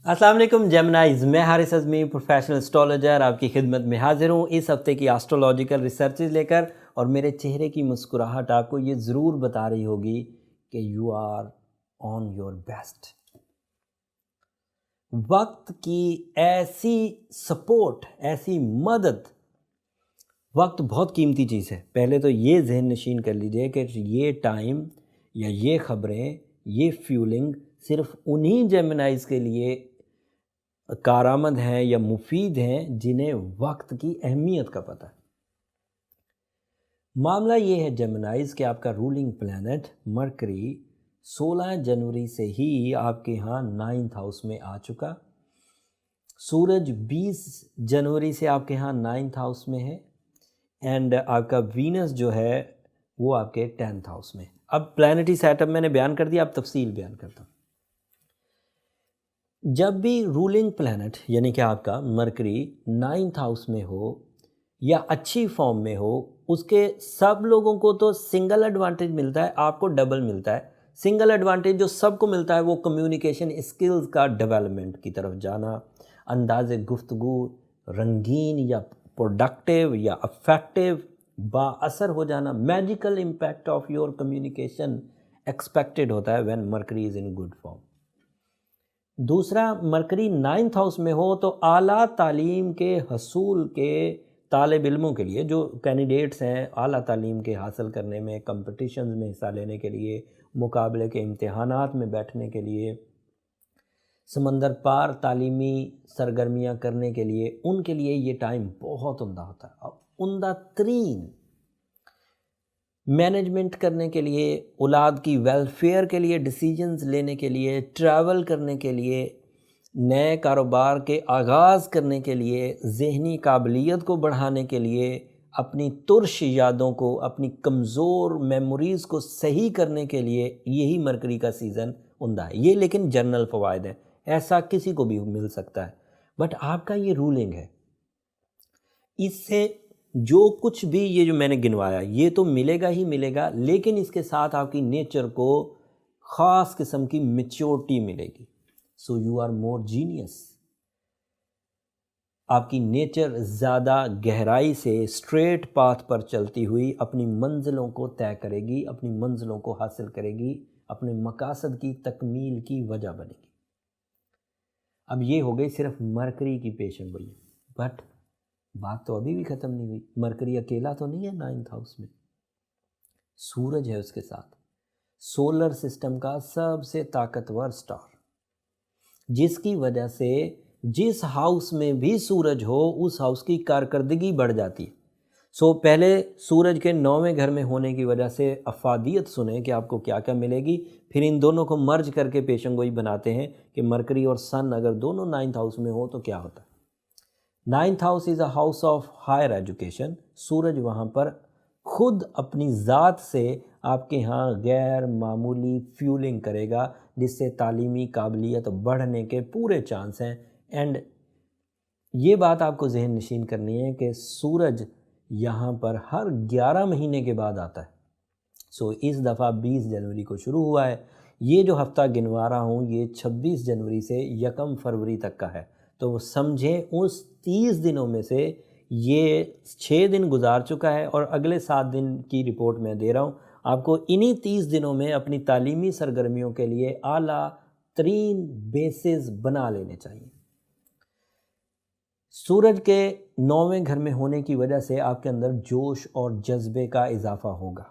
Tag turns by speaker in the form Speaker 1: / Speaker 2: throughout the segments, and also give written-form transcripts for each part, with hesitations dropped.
Speaker 1: السلام علیکم جیمنائز، میں حارث اعظمی پروفیشنل اسٹرالوجر آپ کی خدمت میں حاضر ہوں اس ہفتے کی ایسٹرولوجیکل ریسرچز لے کر، اور میرے چہرے کی مسکراہٹ آپ کو یہ ضرور بتا رہی ہوگی کہ you are on your best. وقت کی ایسی سپورٹ، ایسی مدد، وقت بہت قیمتی چیز ہے۔ پہلے تو یہ ذہن نشین کر لیجئے کہ یہ ٹائم یا یہ خبریں، یہ فیولنگ صرف انہی جیمنائز کے لیے کارآمد ہیں یا مفید ہیں جنہیں وقت کی اہمیت کا پتہ ہے۔ معاملہ یہ ہے جیمنائز کہ آپ کا رولنگ پلانٹ مرکری 16 جنوری سے ہی آپ کے ہاں 9th ہاؤس میں آ چکا، سورج 20 جنوری سے آپ کے ہاں 9th ہاؤس میں ہے، اینڈ آپ کا وینس جو ہے وہ آپ کے 10th ہاؤس میں۔ اب پلانٹری سیٹ اپ میں نے بیان کر دیا، اب تفصیل بیان کرتا ہوں۔ جب بھی رولنگ پلانٹ یعنی کہ آپ کا مرکری 9th ہاؤس میں ہو یا اچھی فارم میں ہو، اس کے سب لوگوں کو تو سنگل ایڈوانٹیج ملتا ہے، آپ کو ڈبل ملتا ہے۔ سنگل ایڈوانٹیج جو سب کو ملتا ہے وہ کمیونیکیشن اسکلز کا ڈیولپمنٹ کی طرف جانا، انداز گفتگو رنگین یا پروڈکٹیو یا افیکٹیو با اثر ہو جانا، magical impact of your communication expected ہوتا ہے when mercury is in good form. دوسرا، مرکری 9th ہاؤس میں ہو تو اعلیٰ تعلیم کے حصول کے طالب علموں کے لیے، جو کینڈیڈیٹس ہیں اعلیٰ تعلیم کے حاصل کرنے میں، کمپٹیشنز میں حصہ لینے کے لیے، مقابلے کے امتحانات میں بیٹھنے کے لیے، سمندر پار تعلیمی سرگرمیاں کرنے کے لیے، ان کے لیے یہ ٹائم بہت عمدہ ہوتا ہے۔ عمدہ ترین مینجمنٹ کرنے کے لیے، اولاد کی ویلفیئر کے لیے، ڈیسیجنز لینے کے لیے، ٹریول کرنے کے لیے، نئے کاروبار کے آغاز کرنے کے لیے، ذہنی قابلیت کو بڑھانے کے لیے، اپنی ترش یادوں کو، اپنی کمزور میموریز کو صحیح کرنے کے لیے یہی مرکری کا سیزن عمدہ ہے۔ یہ لیکن جنرل فوائد ہیں، ایسا کسی کو بھی مل سکتا ہے، بٹ آپ کا یہ رولنگ ہے، اس سے جو کچھ بھی یہ جو میں نے گنوایا یہ تو ملے گا ہی ملے گا، لیکن اس کے ساتھ آپ کی نیچر کو خاص قسم کی میچورٹی ملے گی۔ So you are more genius. آپ کی نیچر زیادہ گہرائی سے اسٹریٹ پاتھ پر چلتی ہوئی اپنی منزلوں کو طے کرے گی، اپنی منزلوں کو حاصل کرے گی، اپنے مقاصد کی تکمیل کی وجہ بنے گی۔ اب یہ ہو گئی صرف مرکری کی پیشن گوئی، بٹ بات تو ابھی بھی ختم نہیں ہوئی۔ مرکری اکیلا تو نہیں ہے 9th ہاؤس میں، سورج ہے اس کے ساتھ، سولر سسٹم کا سب سے طاقتور سٹار، جس کی وجہ سے جس ہاؤس میں بھی سورج ہو اس ہاؤس کی کارکردگی بڑھ جاتی ہے۔ سو پہلے سورج کے 9ویں گھر میں ہونے کی وجہ سے افادیت سنیں کہ آپ کو کیا کیا ملے گی، پھر ان دونوں کو مرج کر کے پیشن گوئی بناتے ہیں کہ مرکری اور سن اگر دونوں 9th ہاؤس میں ہو تو کیا ہوتا ہے۔ 9th house is a house of higher education. سورج وہاں پر خود اپنی ذات سے آپ کے ہاں غیر معمولی فیولنگ کرے گا، جس سے تعلیمی قابلیت بڑھنے کے پورے چانس ہیں۔ اینڈ یہ بات آپ کو ذہن نشین کرنی ہے کہ سورج یہاں پر ہر 11 مہینے کے بعد آتا ہے۔ سو اس دفعہ 20 جنوری کو شروع ہوا ہے، یہ جو ہفتہ گنوا رہا ہوں یہ 26 جنوری سے 1 فروری تک کا ہے، تو وہ سمجھیں اس 30 دنوں میں سے یہ 6 دن گزار چکا ہے، اور اگلے 7 دن کی رپورٹ میں دے رہا ہوں آپ کو۔ انہی 30 دنوں میں اپنی تعلیمی سرگرمیوں کے لیے اعلیٰ ترین بیسز بنا لینے چاہیے۔ سورج کے 9ویں گھر میں ہونے کی وجہ سے آپ کے اندر جوش اور جذبے کا اضافہ ہوگا۔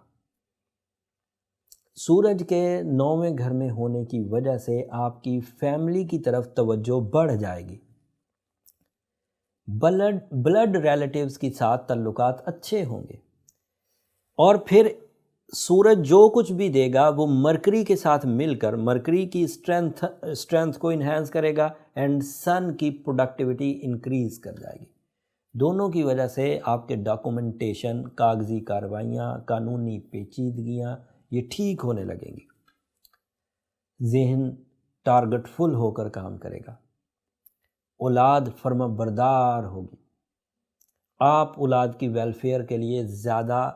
Speaker 1: سورج کے 9ویں گھر میں ہونے کی وجہ سے آپ کی فیملی کی طرف توجہ بڑھ جائے گی، بلڈ ریلیٹیوز کے ساتھ تعلقات اچھے ہوں گے، اور پھر سورج جو کچھ بھی دے گا وہ مرکری کے ساتھ مل کر مرکری کی اسٹرینتھ کو انہینس کرے گا، اینڈ سن کی پروڈکٹیوٹی انکریز کر جائے گی۔ دونوں کی وجہ سے آپ کے ڈاکومنٹیشن، کاغذی کارروائیاں، قانونی پیچیدگیاں یہ ٹھیک ہونے لگیں گی۔ ذہن ٹارگٹ فل ہو کر کام کرے گا، اولاد فرما بردار ہوگی، آپ اولاد کی ویلفیئر کے لیے زیادہ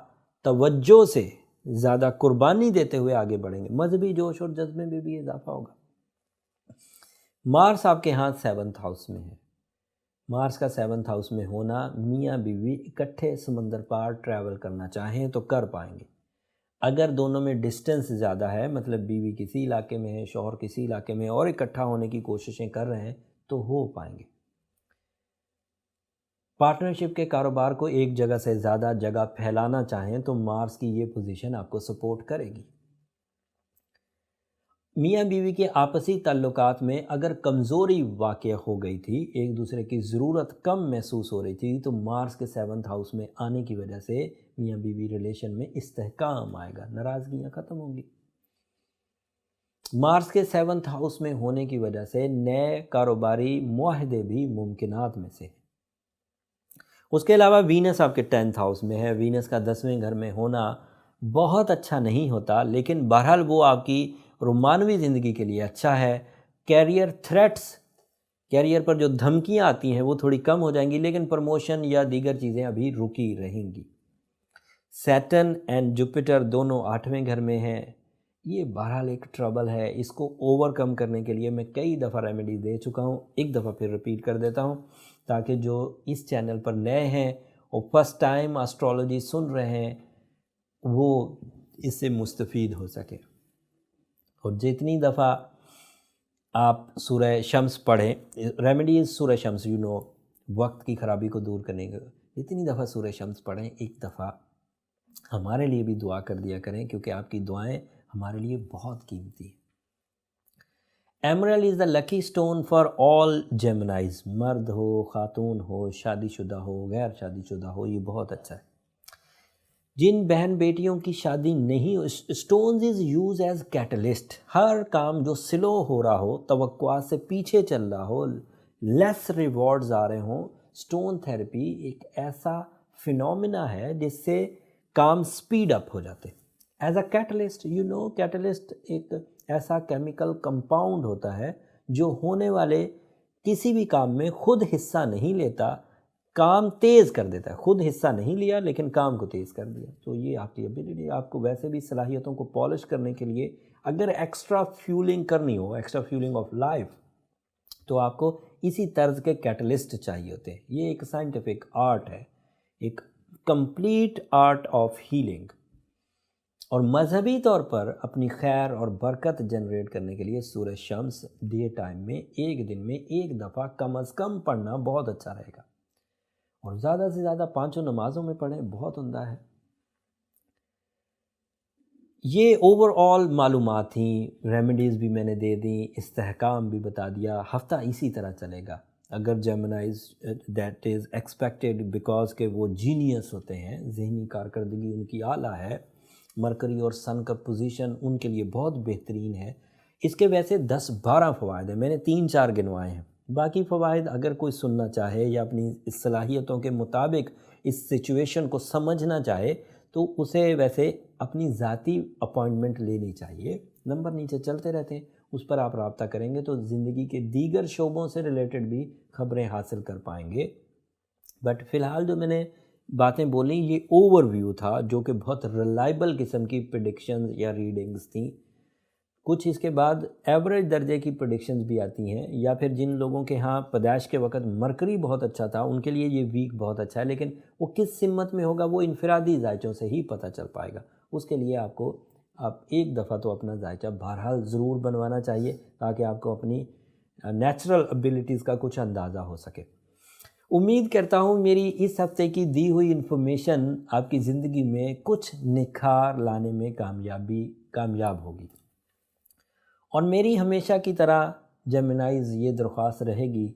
Speaker 1: توجہ سے، زیادہ قربانی دیتے ہوئے آگے بڑھیں گے، مذہبی جوش اور جذبے میں بھی اضافہ ہوگا۔ मार्स आपके यहाँ 7th हाउस में है। मार्स का 7th हाउस में होना, मियाँ बीवी इकट्ठे समंदर पार ट्रैवल करना चाहें तो कर पाएंगे। अगर दोनों में डिस्टेंस ज़्यादा है, मतलब बीवी किसी इलाके में है, शौहर किसी इलाके में और इकट्ठा होने की कोशिशें कर रहे हैं तो हो पाएंगे। पार्टनरशिप के कारोबार को एक जगह से ज़्यादा जगह फैलाना चाहें तो मार्स की ये पोजीशन आपको सपोर्ट करेगी। मियाँ बीवी के आपसी ताल्लुकात में अगर कमज़ोरी वाक़या हो गई थी, एक दूसरे की ज़रूरत कम महसूस हो रही थी, तो मार्स के 7th हाउस में आने की वजह से मियाँ बीवी रिलेशन में इस्तेहकाम आएगा, नाराज़गियाँ ख़त्म होंगी। मार्स के 7th हाउस में होने की वजह से नए कारोबारी मुआहदे भी मुमकिनात में से हैं। उसके अलावा वीनस आपके 10th हाउस में है। वीनस का 10वें घर में होना बहुत अच्छा नहीं होता, लेकिन बहरहाल वो आपकी रोमानवी ज़िंदगी के लिए अच्छा है। कैरियर थ्रेट्स, कैरियर पर जो धमकियां आती हैं वो थोड़ी कम हो जाएंगी, लेकिन प्रमोशन या दीगर चीज़ें अभी रुकी रहेंगी। सैटर्न एंड जुपिटर दोनों 8वें घर में हैं। ये बहरहाल एक ट्रबल है, इसको ओवरकम करने के लिए मैं कई दफ़ा रेमेडी दे चुका हूँ, एक दफ़ा फिर रिपीट कर देता हूँ ताकि जो इस चैनल पर नए हैं और फर्स्ट टाइम एस्ट्रोलॉजी सुन रहे हैं वो इससे मुस्तफ़ीद हो सके। और जितनी दफ़ा आप सूरह शम्स पढ़ें, रेमेडीज़ सूरह शम्स, वक्त की ख़राबी को दूर करने के, जितनी दफ़ा सूरह शम्स पढ़ें एक दफ़ा हमारे लिए भी दुआ कर दिया करें, क्योंकि आपकी दुआएं हमारे लिए बहुत कीमती है। Emerald is the lucky stone for all जेमिनाइज, मर्द हो, खातून हो, शादीशुदा हो, गैर शादीशुदा हो, ये बहुत अच्छा है। जिन बहन बेटियों की शादी नहीं हो, stones is use as catalyst. हर काम जो स्लो हो रहा हो, तवक्कुआत से पीछे चल रहा हो, लेस रिवॉर्ड्स आ रहे हों, स्टोन थेरेपी एक ऐसा फिनोमिना है जिससे काम स्पीड अप हो जाते। एज अ कैटलिस्ट, कैटलिस्ट एक ऐसा केमिकल कंपाउंड होता है जो होने वाले किसी भी काम में खुद हिस्सा नहीं लेता, काम तेज़ कर देता है। खुद हिस्सा नहीं लिया लेकिन काम को तेज़ कर दिया। तो ये आपकी एबिलिटी, आपको वैसे भी सलाहियतों को पॉलिश करने के लिए अगर एक्स्ट्रा फ्यूलिंग करनी हो, एक्स्ट्रा फ्यूलिंग ऑफ लाइफ, तो आपको इसी तर्ज के कैटलिस्ट चाहिए होते हैं। ये एक साइंटिफिक आर्ट है, एक कंप्लीट आर्ट ऑफ हीलिंग। और मजहबी तौर पर अपनी खैर और बरकत जनरेट करने के लिए सूरह शम्स डे टाइम में एक दिन में एक दफ़ा कम अज़ कम पढ़ना बहुत अच्छा रहेगा, और ज़्यादा से ज़्यादा 5 नमाज़ों में पढ़ें, बहुत उम्दा है। ये ओवरऑल मालूमात थी, रेमेडीज़ भी मैंने दे दी, इस्तेहकाम भी बता दिया। हफ्ता इसी तरह चलेगा। अगर जेमिनाइज दैट इज़ एक्सपेक्टेड बिकॉज के वो जीनियस होते हैं, जहनी कारकर्दगी उनकी आला है, मरकरी और सन का पोजीशन उनके लिए बहुत बेहतरीन है। इसके वैसे 10-12 फ़वाइद हैं, मैंने 3-4 गिनवाए हैं। बाकी फ़वाइद अगर कोई सुनना चाहे या अपनी इस सलाहियतों के मुताबिक इस सिचुएशन को समझना चाहे तो उसे वैसे अपनी ज़ाती अपॉइंटमेंट लेनी चाहिए। नंबर नीचे चलते रहते हैं, उस पर आप रब्ता करेंगे तो ज़िंदगी के दीगर शोबों से रिलेटेड भी ख़बरें हासिल कर पाएंगे। बट फ़िलहाल जो मैंने बातें बोली ये ओवरव्यू था, जो कि बहुत रिलायबल किस्म की प्रेडिक्शंस या रीडिंग्स थी। कुछ इसके बाद एवरेज दर्जे की प्रेडिक्शंस भी आती हैं, या फिर जिन लोगों के यहाँ पैदाइश के वक्त मरकरी बहुत अच्छा था उनके लिए ये वीक बहुत अच्छा है, लेकिन वो किस सिमत में होगा वो इनफरादी जायचों से ही पता चल पाएगा। उसके लिए आप एक दफ़ा तो अपना जायचा बहरहाल ज़रूर बनवाना चाहिए, ताकि आपको अपनी नेचुरल एबिलिटीज़ का कुछ अंदाज़ा हो सके। उम्मीद करता हूँ मेरी इस हफ्ते की दी हुई इन्फॉर्मेशन आपकी ज़िंदगी में कुछ निखार लाने में कामयाब होगी। और मेरी हमेशा की तरह जेमिनाइज़ ये दरख्वास्त रहेगी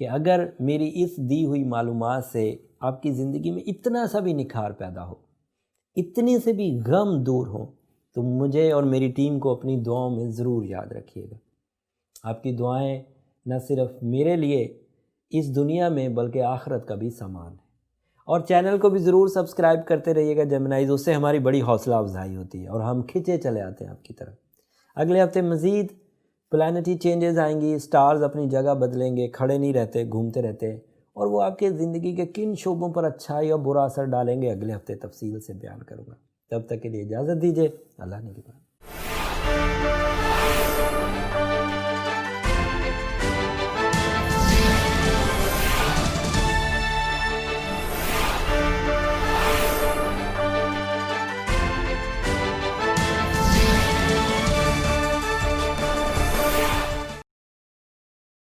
Speaker 1: कि अगर मेरी इस दी हुई मालूमात से आपकी ज़िंदगी में इतना सा भी निखार पैदा हो, इतने से भी गम दूर हो, तो मुझे और मेरी टीम को अपनी दुआओं में ज़रूर याद रखिएगा। आपकी दुआएं न सिर्फ मेरे लिए इस दुनिया में बल्कि आखिरत का भी सामान है। और चैनल को भी ज़रूर सब्सक्राइब करते रहिएगा जेमिनाइज़, उससे हमारी बड़ी हौसला अफजाई होती है और हम खिंचे चले आते हैं आपकी तरफ। अगले हफ्ते मज़ीद प्लानिटरी चेंजेस आएंगी, स्टार्स अपनी जगह बदलेंगे, खड़े नहीं रहते, घूमते रहते, और वो आपके ज़िंदगी के किन शोबों पर अच्छा या बुरा असर डालेंगे अगले हफ्ते तफसील से बयान करूँगा। तब तक के लिए इजाज़त दीजिए। अल्लाह ने